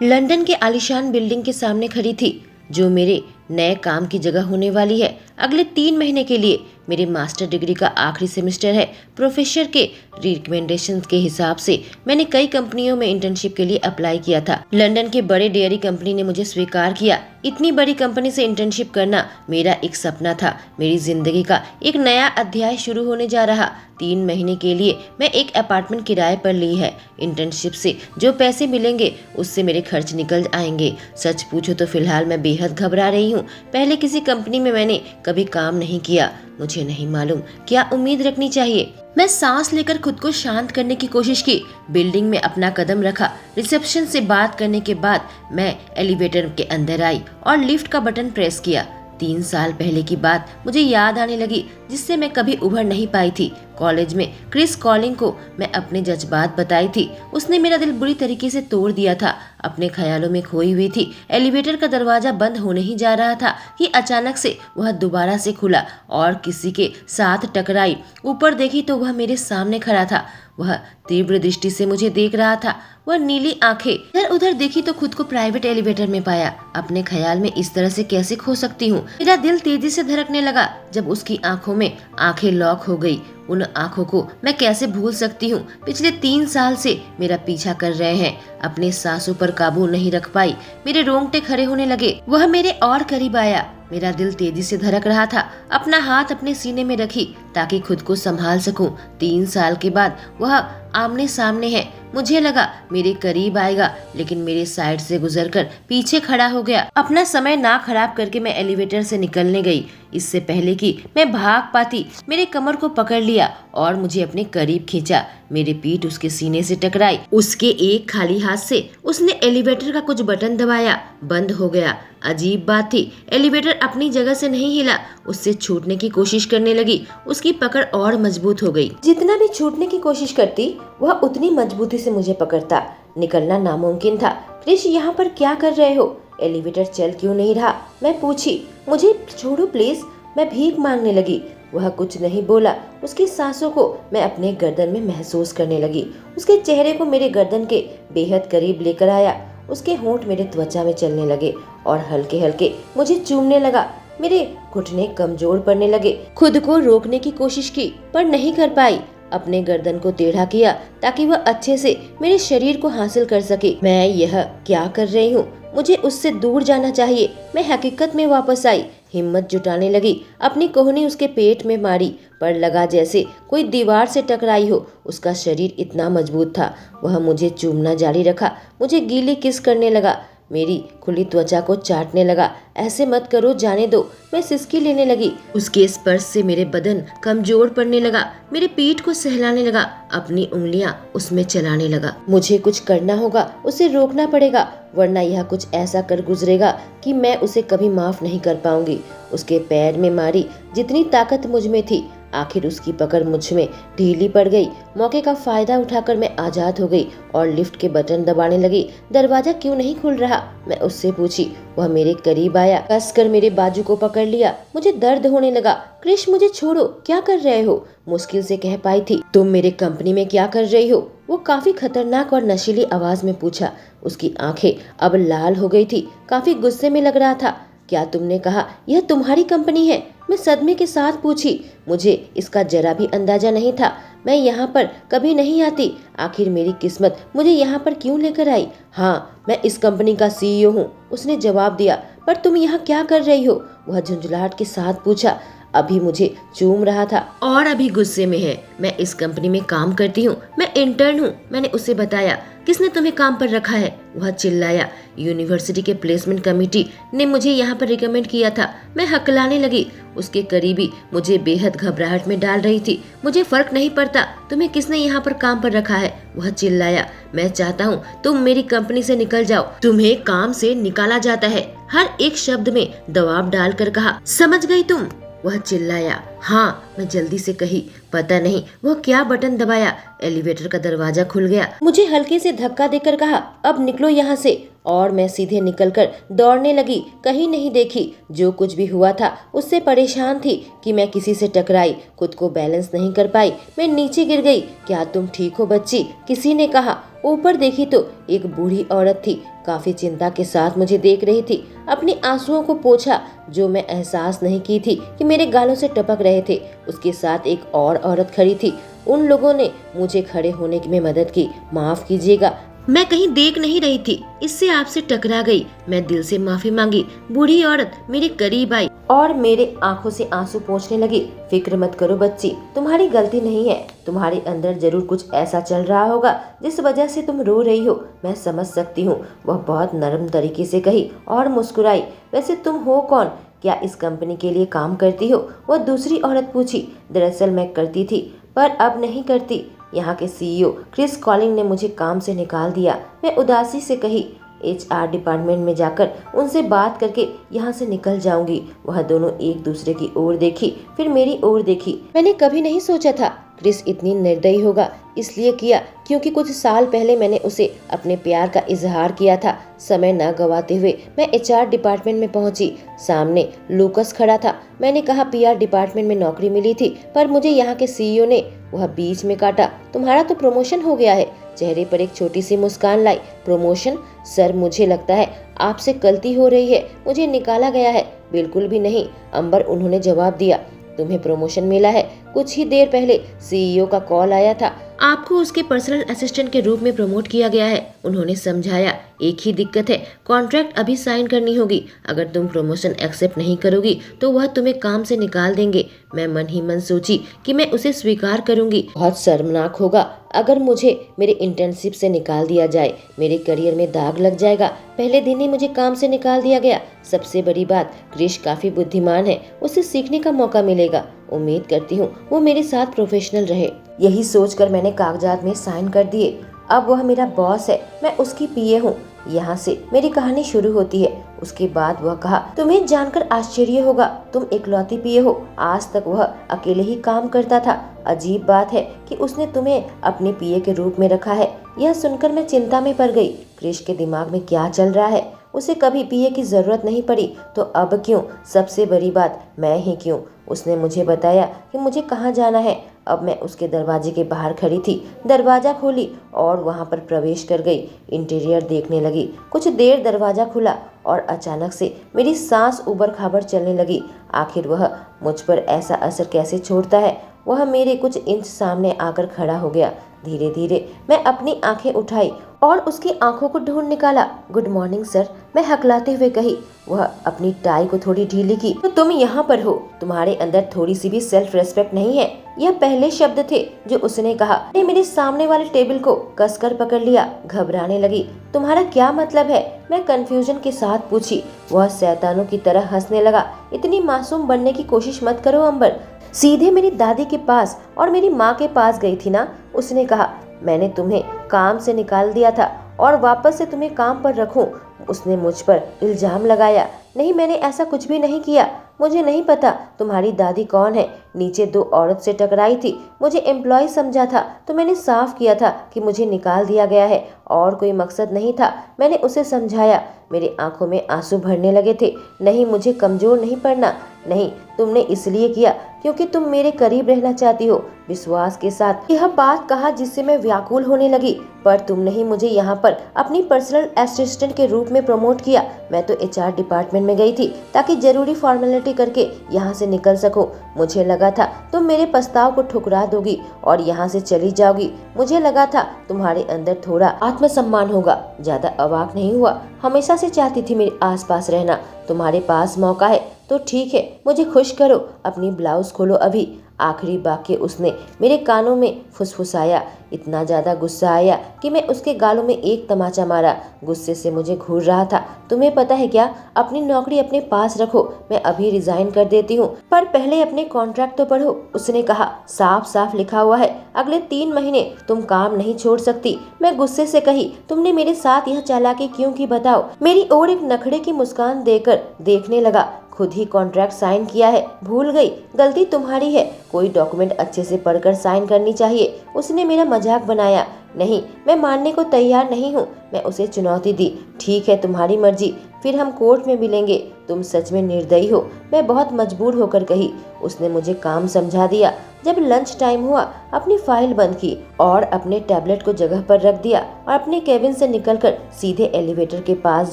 London के आलीशान building के सामने खड़ी थी, जो मेरे नए काम की जगह होने वाली है। अगले 3 महीने के लिए मेरे मास्टर डिग्री का आखिरी सेमेस्टर है। प्रोफेसर के रिकमेंडेशन के हिसाब से मैंने कई कंपनियों में इंटर्नशिप के लिए अप्लाई किया था। लंदन के बड़े डेयरी कंपनी ने मुझे स्वीकार किया। इतनी बड़ी कंपनी से इंटर्नशिप करना मेरा एक सपना था। मेरी जिंदगी का एक नया अध्याय शुरू होने जा रहा। 3 महीने के लिए मैं एक अपार्टमेंट किराए पर ली है। इंटर्नशिप से जो पैसे मिलेंगे उससे मेरे खर्च निकल आएंगे। सच पूछो तो फिलहाल मैं बेहद घबरा रही हूँ। पहले किसी कंपनी में मैंने कभी काम नहीं किया। मुझे नहीं मालूम क्या उम्मीद रखनी चाहिए। मैं सांस लेकर खुद को शांत करने की कोशिश की। बिल्डिंग में अपना कदम रखा। रिसेप्शन से बात करने के बाद मैं एलिवेटर के अंदर आई और लिफ्ट का बटन प्रेस किया। 3 साल पहले की बात मुझे याद आने लगी, जिससे मैं कभी उभर नहीं पाई थी। कॉलेज में क्रिस कॉलिंग को मैं अपने जज्बात बताई थी। उसने मेरा दिल बुरी तरीके से तोड़ दिया था। अपने ख्यालों में खोई हुई थी। एलिवेटर का दरवाजा बंद होने ही जा रहा था कि अचानक से वह दोबारा से खुला और किसी के साथ टकराई। ऊपर देखी तो वह मेरे सामने खड़ा था। वह तीव्र दृष्टि से मुझे देख रहा था। वह नीली आंखें। इधर उधर देखी तो खुद को प्राइवेट एलिवेटर में पाया। अपने ख्याल में इस तरह से कैसे खो सकती हूँ। मेरा दिल तेजी से धड़कने लगा जब उसकी आंखों में आंखें लॉक हो गई। उन आंखों को मैं कैसे भूल सकती हूँ। पिछले 3 साल से मेरा पीछा कर रहे हैं। अपने सांसों पर काबू नहीं रख पाई। मेरे रोंगटे खड़े होने लगे। वह मेरे और करीब आया। मेरा दिल तेजी से धड़क रहा था। अपना हाथ अपने सीने में रखी ताकि खुद को संभाल सकूं। 3 साल के बाद वह आमने सामने है। मुझे लगा मेरे करीब आएगा, लेकिन मेरे साइड से गुजरकर पीछे खड़ा हो गया। अपना समय ना खराब करके मैं एलिवेटर से निकलने गई। इससे पहले कि मैं भाग पाती, मेरे कमर को पकड़ लिया और मुझे अपने करीब खींचा। मेरी पीठ उसके सीने से टकराई। उसके एक खाली हाथ से उसने एलिवेटर का कुछ बटन दबाया। बंद हो गया। अजीब बात थी, एलिवेटर अपनी जगह से नहीं हिला। उससे छूटने की कोशिश करने लगी। उसकी पकड़ और मजबूत हो गई। जितना भी छूटने की कोशिश करती, वह उतनी मजबूती से मुझे पकड़ता। निकलना नामुमकिन था। क्रिश, यहाँ पर क्या कर रहे हो? एलिवेटर चल क्यों नहीं रहा? मैं पूछी। मुझे छोड़ो प्लीज, मैं भीख मांगने लगी। वह कुछ नहीं बोला। उसकी सांसों को मैं अपने गर्दन में महसूस करने लगी। उसके चेहरे को मेरे गर्दन के बेहद करीब लेकर आया। उसके होंठ मेरे त्वचा में चलने लगे और हल्के हल्के मुझे चूमने लगा। मेरे घुटने कमजोर पड़ने लगे। खुद को रोकने की कोशिश की पर नहीं कर पाई। अपने गर्दन को टेढ़ा किया ताकि वह अच्छे से मेरे शरीर को हासिल कर सके। मैं यह क्या कर रही हूँ? मुझे उससे दूर जाना चाहिए। मैं हकीकत में वापस आई। हिम्मत जुटाने लगी। अपनी कोहनी उसके पेट में मारी, पर लगा जैसे कोई दीवार से टकराई हो। उसका शरीर इतना मजबूत था। वह मुझे चूमना जारी रखा। मुझे गीली किस करने लगा। मेरी खुली त्वचा को चाटने लगा। ऐसे मत करो, जाने दो। मैं सिसकी लेने लगी। उसके स्पर्श से मेरे बदन कमजोर पड़ने लगा। मेरे पीठ को सहलाने लगा। अपनी उंगलियां उसमें चलाने लगा। मुझे कुछ करना होगा, उसे रोकना पड़ेगा, वरना यह कुछ ऐसा कर गुजरेगा कि मैं उसे कभी माफ नहीं कर पाऊंगी। उसके पैर में मारी जितनी ताकत मुझ में थी। आखिर उसकी पकड़ मुझ में ढीली पड़ गई। मौके का फायदा उठाकर मैं आजाद हो गई और लिफ्ट के बटन दबाने लगी। दरवाजा क्यों नहीं खुल रहा? मैं उससे पूछी। वह मेरे करीब आया, कसकर मेरे बाजू को पकड़ लिया। मुझे दर्द होने लगा। क्रिश, मुझे छोड़ो, क्या कर रहे हो? मुश्किल से कह पाई थी। तुम मेरे कंपनी में क्या कर रही हो? वो काफी खतरनाक और नशीली आवाज में पूछा। उसकी आंखें अब लाल हो गई थी। काफी गुस्से में लग रहा था। क्या तुमने कहा यह तुम्हारी कंपनी है? मैं सदमे के साथ पूछी। मुझे इसका जरा भी अंदाजा नहीं था। मैं यहाँ पर कभी नहीं आती। आखिर मेरी किस्मत मुझे यहाँ पर क्यों लेकर आई? हाँ, मैं इस कंपनी का CEO हूँ, उसने जवाब दिया। पर तुम यहाँ क्या कर रही हो? वह झुंझलाहट के साथ पूछा। अभी मुझे चूम रहा था और अभी गुस्से में है। मैं इस कंपनी में काम करती हूँ। मैं इंटर्न हूँ, मैंने उसे बताया। किसने तुम्हें काम पर रखा है? वह चिल्लाया। यूनिवर्सिटी के प्लेसमेंट कमेटी ने मुझे यहाँ पर रिकमेंड किया था। मैं हकलाने लगी। उसके करीबी मुझे बेहद घबराहट में डाल रही थी। मुझे फर्क नहीं पड़ता तुम्हें किसने यहाँ पर काम पर रखा है, वह चिल्लाया। मैं चाहता हूँ तुम मेरी कंपनी से निकल जाओ। तुम्हें काम से निकाला जाता है, हर एक शब्द में दबाव डालकर कहा। समझ गई तुम? वह चिल्लाया। हाँ, मैं जल्दी से कही। पता नहीं वह क्या बटन दबाया। एलिवेटर का दरवाजा खुल गया। मुझे हल्के से धक्का देकर कहा, अब निकलो यहाँ से। और मैं सीधे निकलकर दौड़ने लगी। कहीं नहीं देखी। जो कुछ भी हुआ था उससे परेशान थी कि मैं किसी से टकराई, खुद को बैलेंस नहीं कर पाई, मैं नीचे गिर गई। क्या तुम ठीक हो बच्ची? किसी ने कहा। ऊपर देखी तो एक बूढ़ी औरत थी, काफी चिंता के साथ मुझे देख रही थी। अपने आंसुओं को पोंछा जो मैं एहसास नहीं की थी कि मेरे गालों से टपक रहे थे। उसके साथ एक और औरत खड़ी थी। उन लोगों ने मुझे खड़े होने में मदद की। माफ कीजिएगा, मैं कहीं देख नहीं रही थी, इससे आपसे टकरा गई। मैं दिल से माफी मांगी। बूढ़ी औरत मेरे करीब आई और मेरे आंखों से आंसू पोंछने लगी। फिक्र मत करो बच्ची, तुम्हारी गलती नहीं है। तुम्हारे अंदर जरूर कुछ ऐसा चल रहा होगा जिस वजह से तुम रो रही हो। मैं समझ सकती हूँ। वह बहुत नरम तरीके से कही और मुस्कुराई। वैसे तुम हो कौन? क्या इस कंपनी के लिए काम करती हो? वह दूसरी औरत पूछी। दरअसल मैं करती थी, पर अब नहीं करती। यहाँ के सीईओ क्रिस कॉलिंग ने मुझे काम से निकाल दिया। मैं उदासी से कही। एचआर डिपार्टमेंट में जाकर उनसे बात करके यहाँ से निकल जाऊंगी। वह दोनों एक दूसरे की ओर देखी, फिर मेरी ओर देखी। मैंने कभी नहीं सोचा था क्रिस इतनी निर्दयी होगा। इसलिए किया क्योंकि कुछ साल पहले मैंने उसे अपने प्यार का इजहार किया था। समय न गवाते हुए मैं एचआर डिपार्टमेंट में पहुंची। सामने लूकस खड़ा था। मैंने कहा पीआर डिपार्टमेंट में नौकरी मिली थी, पर मुझे यहाँ के सीईओ ने वह बीच में काटा। तुम्हारा तो प्रमोशन हो गया है। चेहरे पर एक छोटी सी मुस्कान लाई। प्रमोशन? सर, मुझे लगता है आपसे गलती हो रही है। मुझे निकाला गया है। बिल्कुल भी नहीं, अंबर, उन्होंने जवाब दिया। तुम्हें प्रमोशन मिला है। कुछ ही देर पहले सीईओ का कॉल आया था। आपको उसके पर्सनल असिस्टेंट के रूप में प्रमोट किया गया है। उन्होंने समझाया। एक ही दिक्कत है, कॉन्ट्रैक्ट अभी साइन करनी होगी। अगर तुम प्रमोशन एक्सेप्ट नहीं करोगी तो वह तुम्हें काम से निकाल देंगे। मैं मन ही मन सोची कि मैं उसे स्वीकार करूंगी। बहुत शर्मनाक होगा अगर मुझे मेरे इंटर्नशिप से निकाल दिया जाए। मेरे करियर में दाग लग जाएगा। पहले दिन ही मुझे काम से निकाल दिया गया। सबसे बड़ी बात, क्रिश काफी बुद्धिमान है, उसे सीखने का मौका मिलेगा। उम्मीद करती हूँ वो मेरे साथ प्रोफेशनल रहे। यही सोचकर मैंने कागजात में साइन कर दिए। अब वह मेरा बॉस है, मैं उसकी पीए हूँ। यहाँ से मेरी कहानी शुरू होती है। उसके बाद वह कहा, तुम्हें जानकर आश्चर्य होगा, तुम इकलौती पीए हो। आज तक वह अकेले ही काम करता था। अजीब बात है कि उसने तुम्हें अपने पीए के रूप में रखा है। यह सुनकर मैं चिंता में पड़ गई। क्रिश के दिमाग में क्या चल रहा है? उसे कभी पीए की जरूरत नहीं पड़ी, तो अब क्यों? सबसे बड़ी बात, मैं ही क्यों? उसने मुझे बताया कि मुझे कहाँ जाना है। अब मैं उसके दरवाजे के बाहर खड़ी थी। दरवाजा खोली और वहां पर प्रवेश कर गई। इंटीरियर देखने लगी। कुछ देर दरवाजा खुला और अचानक से मेरी सांस उबड़ खाबड़ चलने लगी। आखिर वह मुझ पर ऐसा असर कैसे छोड़ता है? वह मेरे कुछ इंच सामने आकर खड़ा हो गया। धीरे धीरे मैं अपनी आंखें उठाई और उसकी आंखों को ढूंढ निकाला। गुड मॉर्निंग सर, मैं हकलाते हुए कही। वह अपनी टाई को थोड़ी ढीली की। तो तुम यहाँ पर हो, तुम्हारे अंदर थोड़ी सी भी सेल्फ रेस्पेक्ट नहीं है? यह पहले शब्द थे जो उसने कहा। ने मेरे सामने वाले टेबल को कसकर पकड़ लिया। घबराने लगी। तुम्हारा क्या मतलब है? मैं कंफ्यूजन के साथ पूछी। वह शैतानों की तरह हंसने लगा। इतनी मासूम बनने की कोशिश मत करो अंबर। सीधे मेरी दादी के पास और मेरी माँ के पास गई थी ना? उसने कहा। मैंने तुम्हें काम से निकाल दिया था और वापस से तुम्हें काम पर रखूं, उसने मुझ पर इल्जाम लगाया। नहीं, मैंने ऐसा कुछ भी नहीं किया। मुझे नहीं पता तुम्हारी दादी कौन है। नीचे दो औरत से टकराई थी। मुझे एम्प्लॉय समझा था तो मैंने साफ किया था कि मुझे निकाल दिया गया है और कोई मकसद नहीं था। मैंने उसे समझाया। मेरी आंखों में आंसू भरने लगे थे। नहीं, मुझे कमजोर नहीं पड़ना। नहीं, तुमने इसलिए किया क्योंकि तुम मेरे करीब रहना चाहती हो। विश्वास के साथ यह बात कहा जिससे मैं व्याकुल होने लगी। पर तुमने ही मुझे यहाँ पर अपनी पर्सनल असिस्टेंट के रूप में प्रमोट किया। मैं तो एचआर डिपार्टमेंट में गई थी ताकि जरूरी फॉर्मेलिटी करके यहाँ से निकल सकूं। मुझे लगा था तुम मेरे प्रस्ताव को ठुकरा दोगी और यहाँ से चली जाओगी। मुझे लगा था तुम्हारे अंदर थोड़ा आत्मसम्मान होगा। ज्यादा अवाक नहीं हुआ। हमेशा से चाहती थी मेरे आसपास रहना। तुम्हारे पास मौका है तो ठीक है, मुझे खुश करो। अपनी ब्लाउज खोलो अभी। आखिरी वाक्य उसने मेरे कानों में फुसफुसाया। इतना ज्यादा गुस्सा आया कि मैं उसके गालों में एक तमाचा मारा। गुस्से से मुझे घूर रहा था। तुम्हें पता है क्या, अपनी नौकरी अपने पास रखो। मैं अभी रिजाइन कर देती हूँ, पर पहले अपने कॉन्ट्रैक्ट तो पढ़ो। उसने कहा। साफ साफ लिखा हुआ है अगले 3 महीने तुम काम नहीं छोड़ सकती। मैं गुस्से से कही। तुमने मेरे साथ यह चालाकी क्यों की बताओ? मेरी ओर एक नखरे की मुस्कान देकर देखने लगा। खुद ही कॉन्ट्रैक्ट साइन किया है, भूल गई, गलती तुम्हारी है, कोई डॉक्यूमेंट अच्छे से पढ़कर साइन करनी चाहिए। उसने मेरा मजाक बनाया। नहीं, मैं मानने को तैयार नहीं हूँ। मैं उसे चुनौती दी। ठीक है, तुम्हारी मर्जी, फिर हम कोर्ट में मिलेंगे। तुम सच में निर्दयी हो, मैं बहुत मजबूर होकर कही। उसने मुझे काम समझा दिया। जब लंच टाइम हुआ, अपनी फाइल बंद की और अपने टैबलेट को जगह पर रख दिया और अपने केबिन से निकलकर सीधे एलिवेटर के पास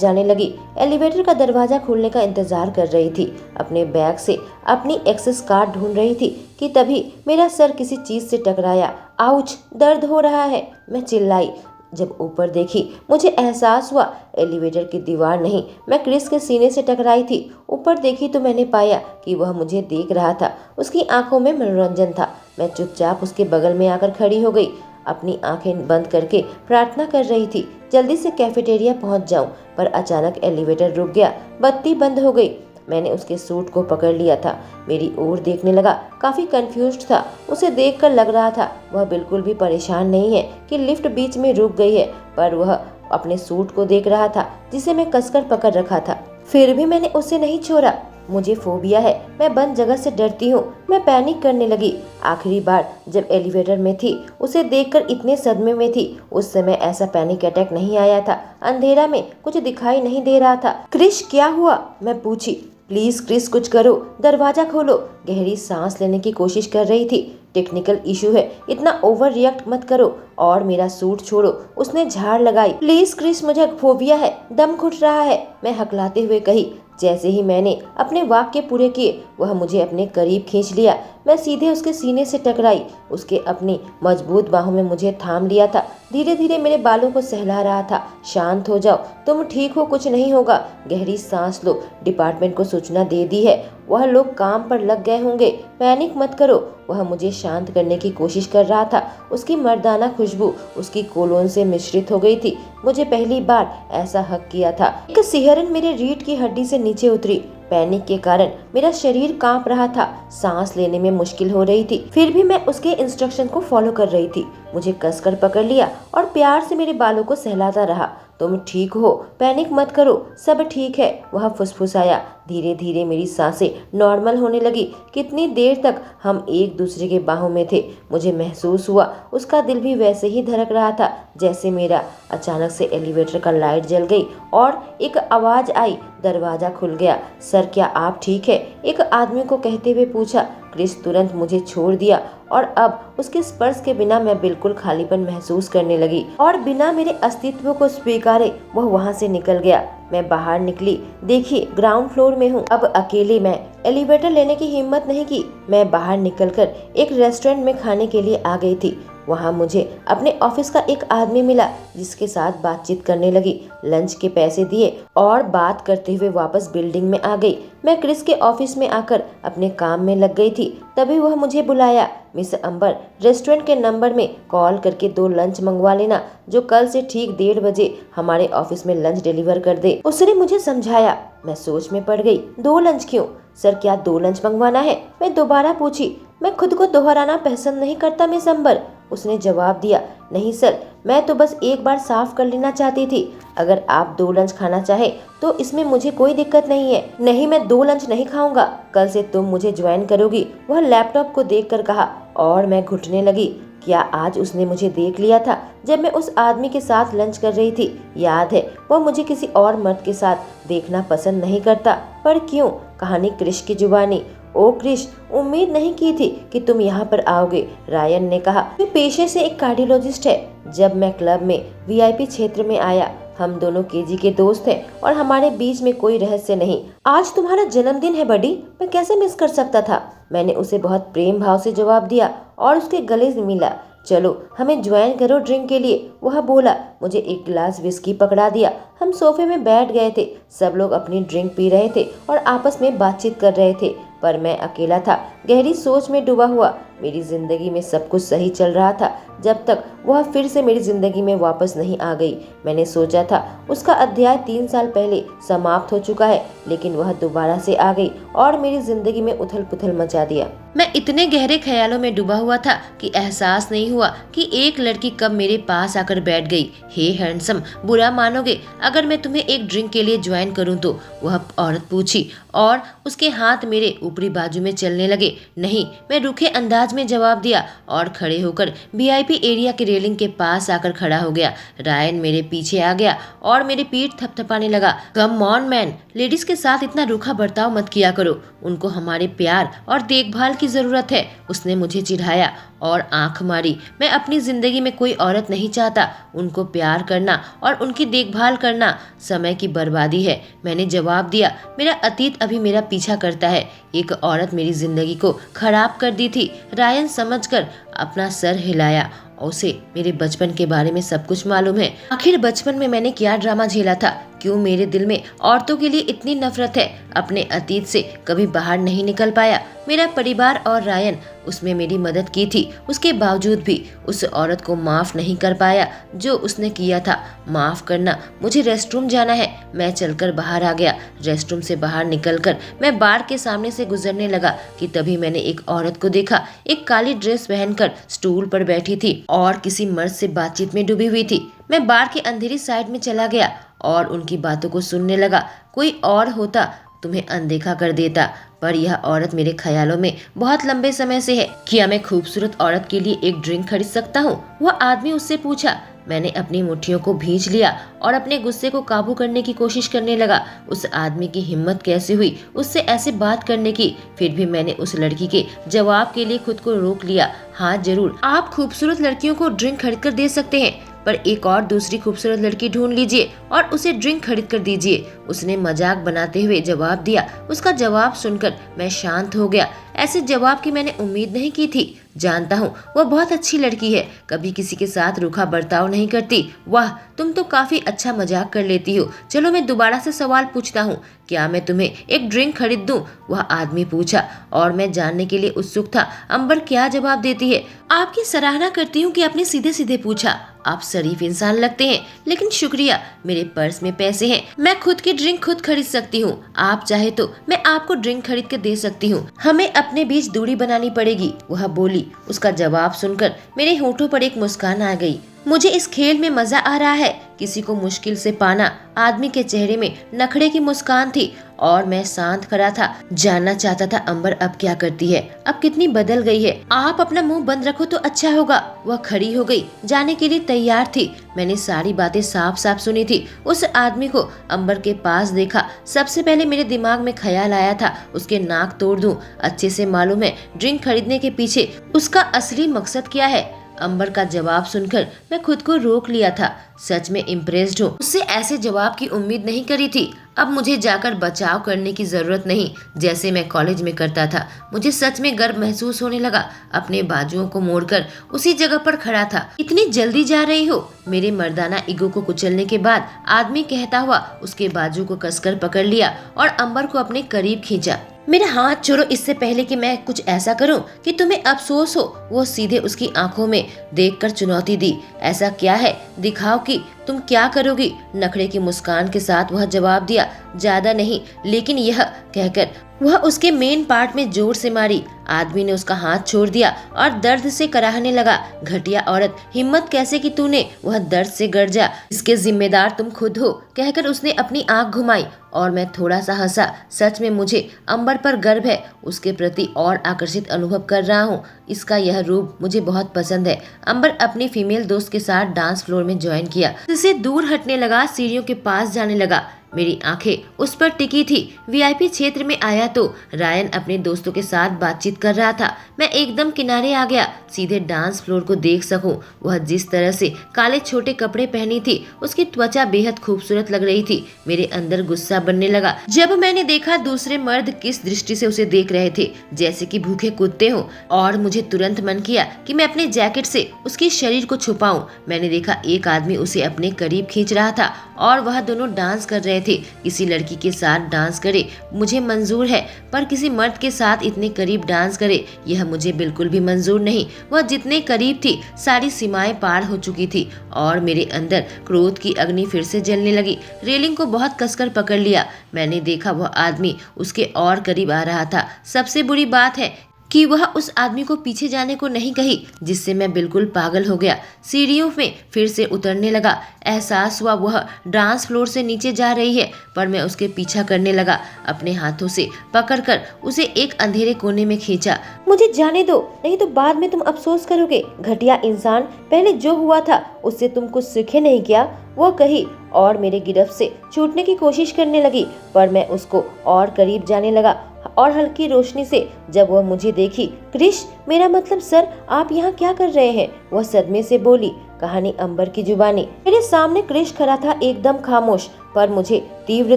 जाने लगी। एलिवेटर का दरवाजा खुलने का इंतजार कर रही थी। अपने बैग से अपनी एक्सेस कार्ड ढूंढ रही थी कि तभी मेरा सर किसी चीज से टकराया। आउच, दर्द हो रहा है, मैं चिल्लाई। जब ऊपर देखी, मुझे एहसास हुआ एलिवेटर की दीवार नहीं, मैं क्रिस के सीने से टकराई थी। ऊपर देखी तो मैंने पाया कि वह मुझे देख रहा था। उसकी आंखों में मनोरंजन था। मैं चुपचाप उसके बगल में आकर खड़ी हो गई, अपनी आंखें बंद करके प्रार्थना कर रही थी जल्दी से कैफेटेरिया पहुंच जाऊं। पर अचानक एलिवेटर रुक गया, बत्ती बंद हो गई। मैंने उसके सूट को पकड़ लिया था, मेरी ओर देखने लगा, काफी कंफ्यूज्ड था। उसे देखकर लग रहा था वह बिल्कुल भी परेशान नहीं है कि लिफ्ट बीच में रुक गई है, पर वह अपने सूट को देख रहा था जिसे मैं कसकर पकड़ रखा था। फिर भी मैंने उसे नहीं छोड़ा। मुझे फोबिया है, मैं बंद जगह से डरती हूँ। मैं पैनिक करने लगी। आखिरी बार जब एलिवेटर में थी, उसे देखकर इतने सदमे में थी। उस समय ऐसा पैनिक अटैक नहीं आया था। अंधेरा में कुछ दिखाई नहीं दे रहा था। क्रिश, क्या हुआ? मैं पूछी। प्लीज क्रिस, कुछ करो, दरवाजा खोलो। गहरी सांस लेने की कोशिश कर रही थी। टेक्निकल इशू है, इतना ओवर रिएक्ट मत करो और मेरा सूट छोड़ो। उसने झाड़ लगाई। प्लीज क्रिस, मुझे फोबिया है, दम घुट रहा है, मैं हकलाते हुए कही। जैसे ही मैंने अपने वाक्य पूरे किए, वह मुझे अपने करीब खींच लिया। मैं सीधे उसके सीने से टकराई। उसके अपनी मजबूत बाहों में मुझे थाम लिया था। धीरे धीरे मेरे बालों को सहला रहा था। शांत हो जाओ, तुम ठीक हो, कुछ नहीं होगा। गहरी सांस लो, डिपार्टमेंट को सूचना दे दी है, वह लोग काम पर लग गए होंगे, पैनिक मत करो। वह मुझे शांत करने की कोशिश कर रहा था। उसकी मर्दाना खुशबू उसकी कोलोन से मिश्रित हो गई थी। मुझे पहली बार ऐसा हक किया था। एक सिहरन मेरे रीढ़ की हड्डी से नीचे उतरी। पैनिक के कारण मेरा शरीर कांप रहा था, सांस लेने में मुश्किल हो रही थी। फिर भी मैं उसके इंस्ट्रक्शन को फॉलो कर रही थी। मुझे कसकर पकड़ लिया और प्यार से मेरे बालों को सहलाता रहा। तुम ठीक हो, पैनिक मत करो, सब ठीक है, वह फुसफुसाया। धीरे धीरे मेरी सांसें नॉर्मल होने लगी। कितनी देर तक हम एक दूसरे के बाहों में थे। मुझे महसूस हुआ उसका दिल भी वैसे ही धड़क रहा था जैसे मेरा। अचानक से एलिवेटर का लाइट जल गई और एक आवाज आई। दरवाजा खुल गया। सर, क्या आप ठीक है? एक आदमी को कहते हुए पूछा। क्रिस तुरंत मुझे छोड़ दिया और अब उसके स्पर्श के बिना मैं बिल्कुल खालीपन महसूस करने लगी और बिना मेरे अस्तित्व को स्वीकारे वह वहां से निकल गया। मैं बाहर निकली। देखिए, ग्राउंड फ्लोर में हूँ। अब अकेले मैं एलिवेटर लेने की हिम्मत नहीं की। मैं बाहर निकलकर एक रेस्टोरेंट में खाने के लिए आ गई थी। वहाँ मुझे अपने ऑफिस का एक आदमी मिला जिसके साथ बातचीत करने लगी। लंच के पैसे दिए और बात करते हुए वापस बिल्डिंग में आ गई। मैं क्रिस के ऑफिस में आकर अपने काम में लग गई थी। तभी वह मुझे बुलाया। मिस अंबर, रेस्टोरेंट के नंबर में कॉल करके 2 लंच मंगवा लेना जो कल से ठीक 1:30 बजे हमारे ऑफिस में लंच डिलीवर कर दे। उसने मुझे समझाया। मैं सोच में पड़ गई। 2 लंच क्यों? सर, क्या 2 लंच मंगवाना है? मैं दोबारा पूछी। मैं खुद को दोहराना पसंद नहीं करता मिस अंबर, उसने जवाब दिया। नहीं सर, मैं तो बस एक बार साफ कर लेना चाहती थी। अगर आप 2 लंच खाना चाहे तो इसमें मुझे कोई दिक्कत नहीं है। नहीं, मैं 2 लंच नहीं खाऊंगा। कल से तुम मुझे ज्वाइन करोगी, वह लैपटॉप को देखकर कहा और मैं घुटने लगी। क्या आज उसने मुझे देख लिया था जब मैं उस आदमी के साथ लंच कर रही थी? याद है, वह मुझे किसी और मर्द के साथ देखना पसंद नहीं करता। पर क्यों? कहानी क्रिश की जुबानी। ओ क्रिश, उम्मीद नहीं की थी कि तुम यहाँ पर आओगे, रायन ने कहा। मैं पेशे से एक कार्डियोलॉजिस्ट है। जब मैं क्लब में वीआईपी क्षेत्र में आया, हम दोनों केजी के दोस्त हैं और हमारे बीच में कोई रहस्य नहीं। आज तुम्हारा जन्मदिन है बडी, मैं कैसे मिस कर सकता था? मैंने उसे बहुत प्रेम भाव से जवाब दिया और उसके गले से मिला। चलो हमें ज्वाइन करो ड्रिंक के लिए, वह बोला। मुझे एक गिलास विस्की पकड़ा दिया। हम सोफे में बैठ गए थे। सब लोग अपनी ड्रिंक पी रहे थे और आपस में बातचीत कर रहे थे, पर मैं अकेला था, गहरी सोच में डूबा हुआ। मेरी जिंदगी में सब कुछ सही चल रहा था जब तक वह फिर से मेरी जिंदगी में वापस नहीं आ गई। मैंने सोचा था उसका अध्याय 3 साल पहले समाप्त हो चुका है, लेकिन वह दोबारा से आ गई और मेरी जिंदगी में उथल पुथल मचा दिया। मैं इतने गहरे ख्यालों में डूबा हुआ था कि एहसास नहीं हुआ कि एक लड़की कब मेरे पास आकर बैठ गई। हे हैंडसम, बुरा मानोगे अगर मैं तुम्हें एक ड्रिंक के लिए ज्वाइन करूं तो? वह औरत पूछी और उसके हाथ मेरे ऊपरी बाजू में चलने लगे। नहीं, मैं रूखे अंदाज में जवाब दिया और खड़े होकर वीआईपी एरिया के रेलिंग के पास आकर खड़ा हो गया। रायन मेरे पीछे आ गया और मेरी पीठ थपथपाने लगा। कम ऑन मैन, लेडीज के साथ इतना रूखा बर्ताव मत किया करो, उनको हमारे प्यार और देखभाल की जरूरत है। उसने मुझे चिढ़ाया और आंख मारी। मैं अपनी जिंदगी में कोई औरत नहीं चाहता। उनको प्यार करना और उनकी देखभाल करना समय की बर्बादी है। मैंने जवाब दिया, मेरा अतीत अभी मेरा पीछा करता है। एक औरत मेरी जिंदगी को खराब कर दी थी। रायन समझकर अपना सर हिलाया। उसे मेरे बचपन के बारे में सब कुछ मालूम है। आखिर बचपन में मैंने क्या ड्रामा झेला था? क्यों मेरे दिल में औरतों के लिए इतनी नफरत है? अपने अतीत से कभी बाहर नहीं निकल पाया। मेरा परिवार और रायन, उसमें मेरी मदद की थी, उसके बावजूद भी उस औरत को माफ नहीं कर पाया जो उसने किया था। माफ करना, मुझे रेस्टरूम जाना है। मैं चलकर बाहर आ गया। रेस्टरूम से बाहर निकलकर मैं बार के सामने से गुजरने लगा कि तभी मैंने एक औरत को देखा। एक काली ड्रेस पहनकर स्टूल पर बैठी थी और किसी मर्द से बातचीत में डूबी हुई थी। मैं बार की अंधेरी साइड में चला गया और उनकी बातों को सुनने लगा। कोई और होता तुम्हें अनदेखा कर देता, पर यह औरत मेरे ख्यालों में बहुत लंबे समय से है। क्या मैं खूबसूरत औरत के लिए एक ड्रिंक खरीद सकता हूँ? वह आदमी उससे पूछा। मैंने अपनी मुट्ठियों को भींच लिया और अपने गुस्से को काबू करने की कोशिश करने लगा। उस आदमी की हिम्मत कैसे हुई उससे ऐसे बात करने की? फिर भी मैंने उस लड़की के जवाब के लिए खुद को रोक लिया। हाँ जरूर, आप खूबसूरत लड़कियों को ड्रिंक खरीद कर दे सकते हैं, पर एक और दूसरी खूबसूरत लड़की ढूंढ लीजिए और उसे ड्रिंक खरीद कर दीजिए। उसने मजाक बनाते हुए जवाब दिया। उसका जवाब सुनकर मैं शांत हो गया। ऐसे जवाब की मैंने उम्मीद नहीं की थी। जानता हूँ वह बहुत अच्छी लड़की है, कभी किसी के साथ रूखा बर्ताव नहीं करती। वाह, तुम तो काफी अच्छा मजाक कर लेती हो। चलो मैं दोबारा से सवाल पूछता हूँ, क्या मैं तुम्हें एक ड्रिंक खरीद दूं? वह आदमी पूछा और मैं जानने के लिए उत्सुक था अंबर क्या जवाब देती है। आपकी सराहना करती हूँ कि आपने सीधे सीधे पूछा। आप शरीफ इंसान लगते हैं, लेकिन शुक्रिया, मेरे पर्स में पैसे हैं, मैं खुद की ड्रिंक खुद खरीद सकती हूँ। आप चाहे तो मैं आपको ड्रिंक खरीद के दे सकती हूँ। हमें अपने बीच दूरी बनानी पड़ेगी, वह बोली। उसका जवाब सुनकर मेरे होठों पर एक मुस्कान आ गई। मुझे इस खेल में मजा आ रहा है, किसी को मुश्किल से पाना। आदमी के चेहरे में नखरे की मुस्कान थी और मैं शांत खड़ा था। जानना चाहता था अंबर अब क्या करती है, अब कितनी बदल गई है। आप अपना मुंह बंद रखो तो अच्छा होगा। वह खड़ी हो गई, जाने के लिए तैयार थी। मैंने सारी बातें साफ साफ सुनी थी। उस आदमी को अंबर के पास देखा, सबसे पहले मेरे दिमाग में ख्याल आया था उसके नाक तोड़ दूं। अच्छे से मालूम है ड्रिंक खरीदने के पीछे उसका असली मकसद क्या है। अंबर का जवाब सुनकर मैं खुद को रोक लिया था। सच में इम्प्रेस्ड हूँ, उससे ऐसे जवाब की उम्मीद नहीं करी थी। अब मुझे जाकर बचाव करने की जरूरत नहीं, जैसे मैं कॉलेज में करता था। मुझे सच में गर्व महसूस होने लगा। अपने बाजुओं को मोड़कर उसी जगह पर खड़ा था। इतनी जल्दी जा रही हो? मेरे मर्दाना ईगो को कुचलने के बाद आदमी कहता हुआ उसके बाजू को कसकर पकड़ लिया और अंबर को अपने करीब खींचा। मेरा हाथ छोड़ो इससे पहले कि मैं कुछ ऐसा करूं कि तुम्हें अफसोस हो। वो सीधे उसकी आंखों में देखकर चुनौती दी। ऐसा क्या है, दिखाओ कि तुम क्या करोगी। नखरे की मुस्कान के साथ वह जवाब दिया, ज्यादा नहीं, लेकिन यह कहकर वह उसके मेन पार्ट में जोर से मारी। आदमी ने उसका हाथ छोड़ दिया और दर्द से कराहने लगा। घटिया औरत, हिम्मत कैसे की तूने? वह दर्द से गरजा। इसके जिम्मेदार तुम खुद हो, कहकर उसने अपनी आंख घुमाई और मैं थोड़ा सा हंसा। सच में मुझे अंबर पर गर्व है, उसके प्रति और आकर्षित अनुभव कर रहा हूँ। इसका यह रूप मुझे बहुत पसंद है। अंबर अपनी फीमेल दोस्त के साथ डांस फ्लोर में ज्वाइन किया। उससे दूर हटने लगा, सीढ़ियों के पास जाने लगा। मेरी आंखें उस पर टिकी थी। वीआईपी क्षेत्र में आया तो रायन अपने दोस्तों के साथ बातचीत कर रहा था। मैं एकदम किनारे आ गया, सीधे डांस फ्लोर को देख सकूं। वह जिस तरह से काले छोटे कपड़े पहनी थी, उसकी त्वचा बेहद खूबसूरत लग रही थी। मेरे अंदर गुस्सा बनने लगा जब मैंने देखा दूसरे मर्द किस दृष्टि से उसे देख रहे थे, जैसे कि भूखे कुत्ते हों। और मुझे तुरंत मन किया कि मैं अपने जैकेट से उसके शरीर को छुपाऊं। मैंने देखा एक आदमी उसे अपने करीब खींच रहा था और वह दोनों डांस कर रहे रहे थे। किसी लड़की के साथ डांस करे मुझे मंजूर है, पर किसी मर्द के साथ इतने करीब डांस करे यह मुझे बिल्कुल भी मंजूर नहीं। वह जितने करीब थी सारी सीमाएं पार हो चुकी थी और मेरे अंदर क्रोध की अग्नि फिर से जलने लगी। रेलिंग को बहुत कसकर पकड़ लिया। मैंने देखा वह आदमी उसके और करीब आ रहा था। सबसे बुरी बात है कि वह उस आदमी को पीछे जाने को नहीं कही, जिससे मैं बिल्कुल पागल हो गया। सीढ़ियों में फिर से उतरने लगा। एहसास हुआ वह डांस फ्लोर से नीचे जा रही है, पर मैं उसके पीछा करने लगा। अपने हाथों से पकड़कर उसे एक अंधेरे कोने में खींचा। मुझे जाने दो, नहीं तो बाद में तुम अफसोस करोगे। घटिया इंसान, पहले जो हुआ था उससे तुम कुछ सीखे नहीं क्या? वो कही और मेरे गिरफ्त से छूटने की कोशिश करने लगी, पर मैं उसको और करीब जाने लगा और हल्की रोशनी से जब वह मुझे देखी, क्रिश, मेरा मतलब सर, आप यहाँ क्या कर रहे हैं? वह सदमे से बोली। कहानी अंबर की जुबानी। मेरे सामने क्रिश खड़ा था, एकदम खामोश, पर मुझे तीव्र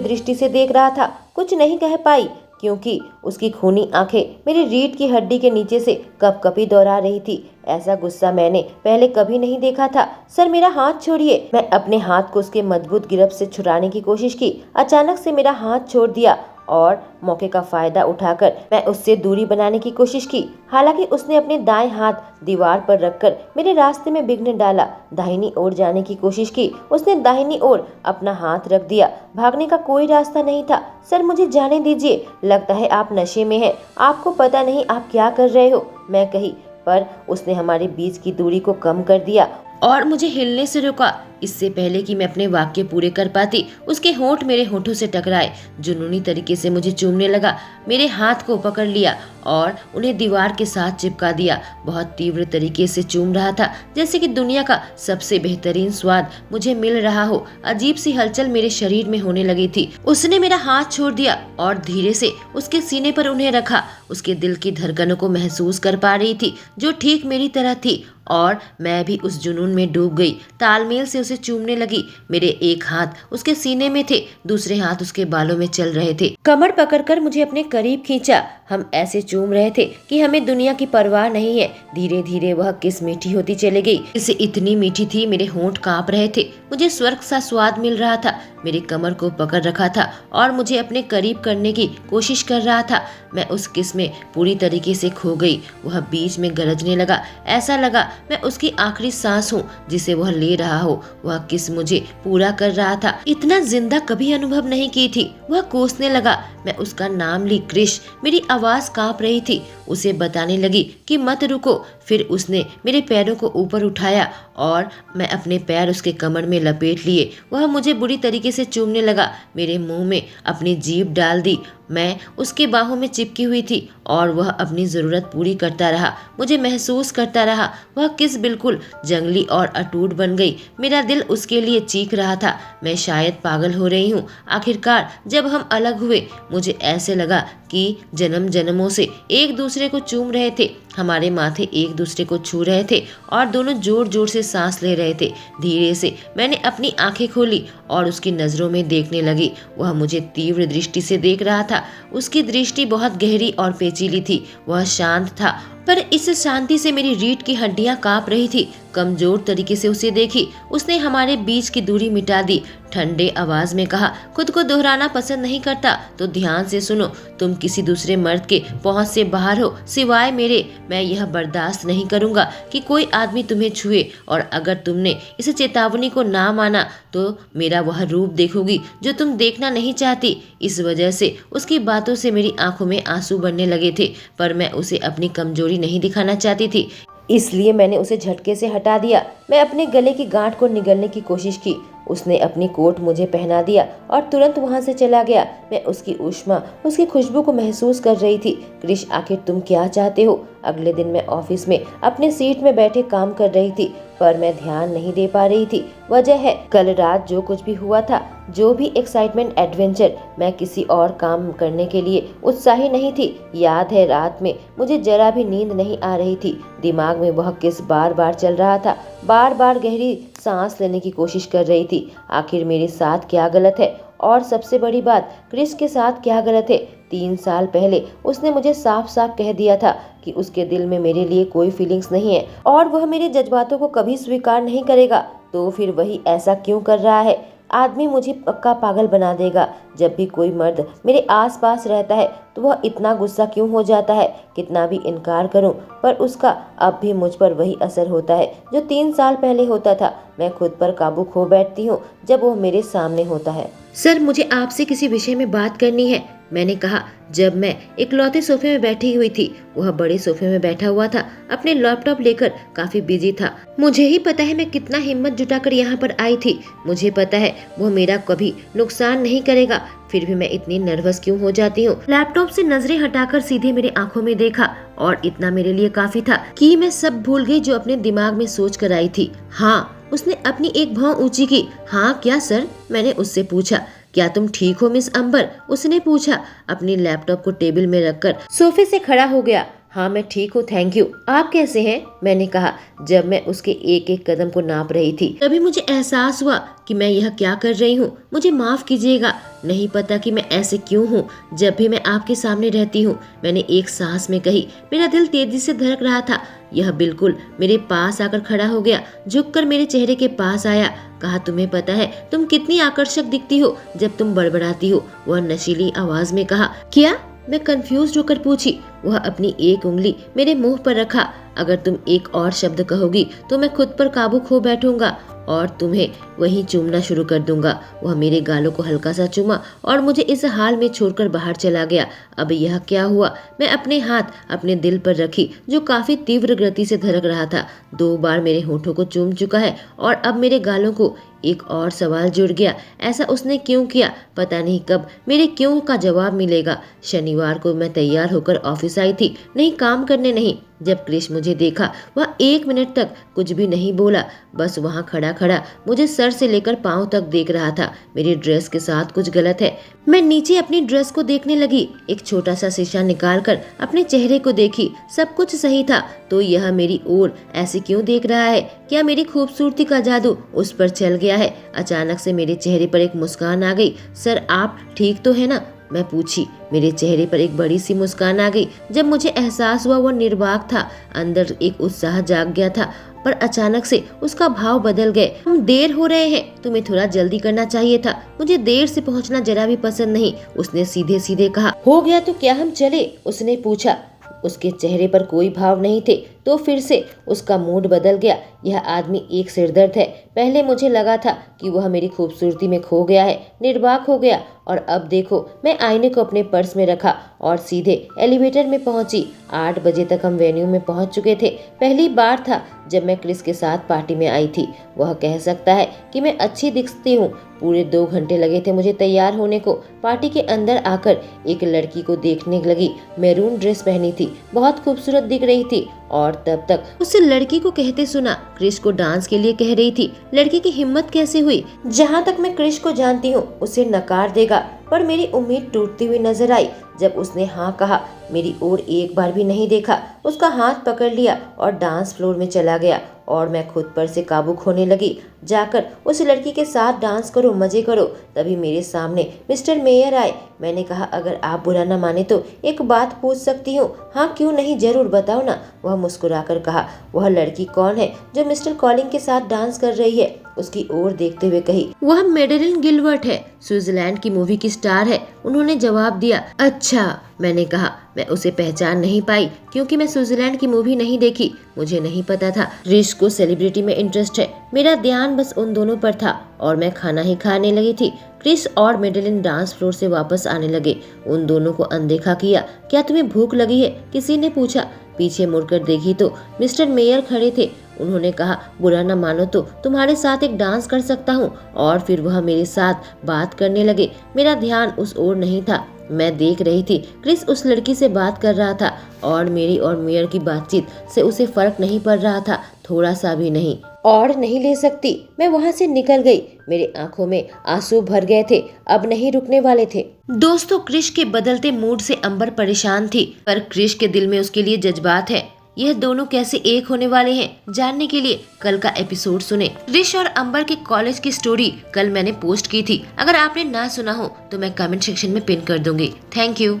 दृष्टि से देख रहा था। कुछ नहीं कह पाई क्योंकि उसकी खूनी आंखें मेरी रीढ़ की हड्डी के नीचे से कपकपी दोहरा रही थी। ऐसा गुस्सा मैंने पहले कभी नहीं देखा था। सर, मेरा हाथ छोड़िए। मैं अपने हाथ को उसके मजबूत गिरफ्त से छुड़ाने की कोशिश की। अचानक से मेरा हाथ छोड़ दिया और मौके का फायदा उठाकर मैं उससे दूरी बनाने की कोशिश की। हालांकि उसने अपने दाएं हाथ दीवार पर रखकर मेरे रास्ते में विघ्न डाला। दाहिनी ओर जाने की कोशिश की। उसने दाहिनी ओर अपना हाथ रख दिया। भागने का कोई रास्ता नहीं था। सर, मुझे जाने दीजिए। लगता है आप नशे में हैं। आपको पता नहीं आप क्या कर रहे हो, मैं कही, पर उसने हमारे बीच की दूरी को कम कर दिया और मुझे हिलने से रोका। इससे पहले कि मैं अपने वाक्य पूरे कर पाती, उसके होंठ मेरे होठों से टकराए। जुनूनी तरीके से मुझे चूमने लगा। मेरे हाथ को पकड़ लिया और उन्हें दीवार के साथ चिपका दिया। बहुत तीव्र तरीके से चूम रहा था, जैसे कि दुनिया का सबसे बेहतरीन स्वाद मुझे मिल रहा हो। अजीब सी हलचल मेरे शरीर में होने लगी थी। उसने मेरा हाथ छोड़ दिया और धीरे से उसके सीने पर उन्हें रखा। उसके दिल की धड़कनों को महसूस कर पा रही थी, जो ठीक मेरी तरह थी, और मैं भी उस जुनून में डूब गई। तालमेल से उसे चूमने लगी। मेरे एक हाथ उसके सीने में थे, दूसरे हाथ उसके बालों में चल रहे थे। कमर पकड़कर मुझे अपने करीब खींचा। हम ऐसे चूम रहे थे कि हमें दुनिया की परवाह नहीं है। धीरे धीरे वह किस मीठी होती चली गई। इसे इतनी मीठी थी, मेरे होंठ कांप रहे थे। मुझे स्वर्ग सा स्वाद मिल रहा था। मेरी कमर को पकड़ रखा था और मुझे अपने करीब करने की कोशिश कर रहा था। मैं उस किस में पूरी तरीके से खो गई। वह बीच में गरजने लगा। ऐसा लगा मैं उसकी आखिरी सांस हूँ जिसे वह ले रहा हो। वह किस मुझे पूरा कर रहा था। इतना जिंदा कभी अनुभव नहीं की थी। वह कोसने लगा। मैं उसका नाम ली, क्रिश। मेरी आवाज कांप रही थी। उसे बताने लगी कि मत रुको। फिर उसने मेरे पैरों को ऊपर उठाया और मैं अपने पैर उसके कमर में लपेट लिए। वह मुझे बुरी तरीके से चूमने लगा। मेरे मुंह में अपनी जीभ डाल दी। मैं उसके बाहों में चिपकी हुई थी और वह अपनी जरूरत पूरी करता रहा। मुझे महसूस करता रहा। वह किस बिल्कुल जंगली और अटूट बन गई। मेरा दिल उसके लिए चीख रहा था। मैं शायद पागल हो रही हूँ। आखिरकार जब हम अलग हुए, मुझे ऐसे लगा कि जन्म जन्मों से एक दूसरे को चूम रहे थे। हमारे माथे एक दूसरे को छू रहे थे और दोनों जोर जोर से सांस ले रहे थे। धीरे से मैंने अपनी आंखें खोली और उसकी नजरों में देखने लगी। वह मुझे तीव्र दृष्टि से देख रहा था। उसकी दृष्टि बहुत गहरी और पेचीली थी। वह शांत था, पर इस शांति से मेरी रीढ़ की हड्डियां कांप रही थी। कमजोर तरीके से उसे देखी। उसने हमारे बीच की दूरी मिटा दी। ठंडे आवाज में कहा, खुद को दोहराना पसंद नहीं करता तो ध्यान से सुनो। तुम किसी दूसरे मर्द के पहुंच से बाहर हो सिवाय मेरे। मैं यह बर्दाश्त नहीं करूंगा कि कोई आदमी तुम्हें छुए, और अगर तुमने इस चेतावनी को ना माना तो मेरा वह रूप देखोगी जो तुम देखना नहीं चाहती। इस वजह से उसकी बातों से मेरी आंखों में आंसू बनने लगे थे, पर मैं उसे अपनी कमजोरी नहीं दिखाना चाहती थी। इसलिए मैंने उसे झटके से हटा दिया। मैं अपने गले की गांठ को निगलने की कोशिश की। उसने अपनी कोट मुझे पहना दिया और तुरंत वहां से चला गया। मैं उसकी ऊष्मा, उसकी खुशबू को महसूस कर रही थी। क्रिश, आखिर तुम क्या चाहते हो? अगले दिन मैं ऑफिस में अपने सीट में बैठे काम कर रही थी, पर मैं ध्यान नहीं दे पा रही थी। वजह है, कल रात जो कुछ भी हुआ था, जो भी एक्साइटमेंट, एडवेंचर, मैं किसी और काम करने के लिए उत्साही नहीं थी। याद है, रात में मुझे जरा भी नींद नहीं आ रही थी। दिमाग में वह किस बार बार चल रहा था। बार बार गहरी सांस लेने की कोशिश कर रही थी। आखिर मेरे साथ क्या गलत है? और सबसे बड़ी बात, क्रिस के साथ क्या गलत है? 3 साल पहले उसने मुझे साफ साफ कह दिया था कि उसके दिल में मेरे लिए कोई फीलिंग्स नहीं है और वह मेरे जज्बातों को कभी स्वीकार नहीं करेगा। तो फिर वही ऐसा क्यों कर रहा है? आदमी मुझे पक्का पागल बना देगा। जब भी कोई मर्द मेरे आसपास रहता है तो वह इतना गुस्सा क्यों हो जाता है। कितना भी इनकार करूं पर उसका अब भी मुझ पर वही असर होता है जो 3 साल पहले होता था। मैं खुद पर काबू खो बैठती हूँ जब वो मेरे सामने होता है। सर, मुझे आपसे किसी विषय में बात करनी है, मैंने कहा जब मैं इकलौते सोफे में बैठी हुई थी। वह बड़े सोफे में बैठा हुआ था, अपने लैपटॉप लेकर काफी बिजी था। मुझे ही पता है मैं कितना हिम्मत जुटाकर यहाँ पर आई थी। मुझे पता है वो मेरा कभी नुकसान नहीं करेगा, फिर भी मैं इतनी नर्वस क्यों हो जाती हूँ। लैपटॉप से नजरें हटाकर सीधे मेरे आंखों में देखा और इतना मेरे लिए काफी था कि मैं सब भूल गई जो अपने दिमाग में सोच कर आई थी। हाँ, उसने अपनी एक भौं ऊंची की। हाँ क्या सर, मैंने उससे पूछा। क्या तुम ठीक हो मिस अंबर, उसने पूछा। अपनी लैपटॉप को टेबल में रखकर सोफे से खड़ा हो गया। हाँ मैं ठीक हूँ, थैंक यू। आप कैसे हैं, मैंने कहा जब मैं उसके एक एक कदम को नाप रही थी। तभी मुझे एहसास हुआ कि मैं यह क्या कर रही हूँ। मुझे माफ कीजिएगा, नहीं पता कि मैं ऐसे क्यों हूँ जब भी मैं आपके सामने रहती हूँ, मैंने एक सांस में कही। मेरा दिल तेजी से धड़क रहा था। यह बिल्कुल मेरे पास आकर खड़ा हो गया, झुककर मेरे चेहरे के पास आया। कहा तुम्हें पता है तुम कितनी आकर्षक दिखती हो जब तुम बड़बड़ाती हो, वह नशीली आवाज में कहा। क्या, मैं कंफ्यूज होकर पूछी। वह अपनी एक उंगली मेरे मुंह पर रखा। अगर तुम एक और शब्द कहोगी तो मैं खुद पर काबू खो बैठूंगा और तुम्हें वहीं चूमना शुरू कर दूंगा। वह मेरे गालों को हल्का सा चूमा और मुझे इस हाल में छोड़कर बाहर चला गया। अब यह क्या हुआ। मैं अपने हाथ अपने दिल पर रखी जो काफी तीव्र गति से धड़क रहा था। 2 बार मेरे होठों को चूम चुका है और अब मेरे गालों को। एक और सवाल जुड़ गया, ऐसा उसने क्यों किया। पता नहीं कब मेरे क्यों का जवाब मिलेगा। शनिवार को मैं तैयार होकर ऑफिस आई थी, नहीं काम करने नहीं। जब क्रिश मुझे देखा वह 1 मिनट तक कुछ भी नहीं बोला, बस वहाँ खड़ा खड़ा मुझे सर से लेकर पांव तक देख रहा था। मेरी ड्रेस के साथ कुछ गलत है। मैं नीचे अपनी ड्रेस को देखने लगी, एक छोटा सा शीशा निकालकर अपने चेहरे को देखी। सब कुछ सही था, तो यह मेरी ओर ऐसे क्यों देख रहा है। क्या मेरी खूबसूरती का जादू उस पर चल गया है। अचानक से मेरे चेहरे पर एक मुस्कान आ गई। सर आप ठीक तो है ना, मैं पूछी। मेरे चेहरे पर एक बड़ी सी मुस्कान आ गई। जब मुझे एहसास हुआ वह निर्वाक था, अंदर एक उत्साह जाग गया था, पर अचानक से उसका भाव बदल गए। हम देर हो रहे हैं, तुम्हें थोड़ा जल्दी करना चाहिए था। मुझे देर से पहुंचना जरा भी पसंद नहीं, उसने सीधे सीधे कहा। हो गया तो क्या हम चले, उसने पूछा। उसके चेहरे पर कोई भाव नहीं थे, तो फिर से उसका मूड बदल गया। यह आदमी एक सिरदर्द है। पहले मुझे लगा था कि वह मेरी खूबसूरती में खो गया है, निर्वाक हो गया, और अब देखो। मैं आईने को अपने पर्स में रखा और सीधे एलिवेटर में पहुंची। 8 बजे तक हम वेन्यू में पहुंच चुके थे। पहली बार था जब मैं क्रिस के साथ पार्टी में आई थी। वह कह सकता है कि मैं अच्छी दिखती हूँ। पूरे 2 घंटे लगे थे मुझे तैयार होने को। पार्टी के अंदर आकर एक लड़की को देखने लगी, मैरून ड्रेस पहनी थी, बहुत खूबसूरत दिख रही थी, और तब तक उस लड़की को कहते सुना क्रिश को डांस के लिए कह रही थी। लड़की की हिम्मत कैसे हुई। जहाँ तक मैं क्रिश को जानती हूँ उसे नकार देगा, पर मेरी उम्मीद टूटती हुई नजर आई जब उसने हाँ कहा। मेरी ओर एक बार भी नहीं देखा, उसका हाथ पकड़ लिया और डांस फ्लोर में चला गया, और मैं खुद पर से काबू खोने लगी। जाकर उस लड़की के साथ डांस करो, मजे करो। तभी मेरे सामने मिस्टर मेयर आए। मैंने कहा अगर आप बुरा न माने तो एक बात पूछ सकती हूँ। हाँ क्यों नहीं, जरूर बताओ ना, वह मुस्कुराकर कहा। वह लड़की कौन है जो मिस्टर कॉलिंग के साथ डांस कर रही है, उसकी ओर देखते हुए कही। वह मेडेलिन गिलवर्ट है, स्विट्जरलैंड की मूवी की स्टार है, उन्होंने जवाब दिया। अच्छा, मैंने कहा। मैं उसे पहचान नहीं पाई क्योंकि मैं स्विट्जरलैंड की मूवी नहीं देखी। मुझे नहीं पता था क्रिश को सेलिब्रिटी में इंटरेस्ट है। मेरा ध्यान बस उन दोनों पर था और मैं खाना ही खाने लगी थी। क्रिस और मेडेलिन डांस फ्लोर से वापस आने लगे। उन दोनों को अनदेखा किया। क्या तुम्हें भूख लगी है, किसी ने पूछा। पीछे मुड़कर देखी तो मिस्टर मेयर खड़े थे। उन्होंने कहा बुरा न मानो तो तुम्हारे साथ एक डांस कर सकता हूँ, और फिर वह मेरे साथ बात करने लगे। मेरा ध्यान उस ओर नहीं था। मैं देख रही थी क्रिस उस लड़की से बात कर रहा था, और मेरी और मेयर की बातचीत से उसे फर्क नहीं पड़ रहा था, थोड़ा सा भी नहीं। और नहीं ले सकती। मैं वहाँ से निकल गई। मेरे आंखों में आंसू भर गए थे, अब नहीं रुकने वाले थे। दोस्तों, क्रिश के बदलते मूड से अंबर परेशान थी, पर क्रिश के दिल में उसके लिए जज्बात है। यह दोनों कैसे एक होने वाले हैं, जानने के लिए कल का एपिसोड सुने। क्रिश और अंबर के कॉलेज की स्टोरी कल मैंने पोस्ट की थी। अगर आपने ना सुना हो तो मैं कमेंट सेक्शन में पिन कर दूंगी। Thank you.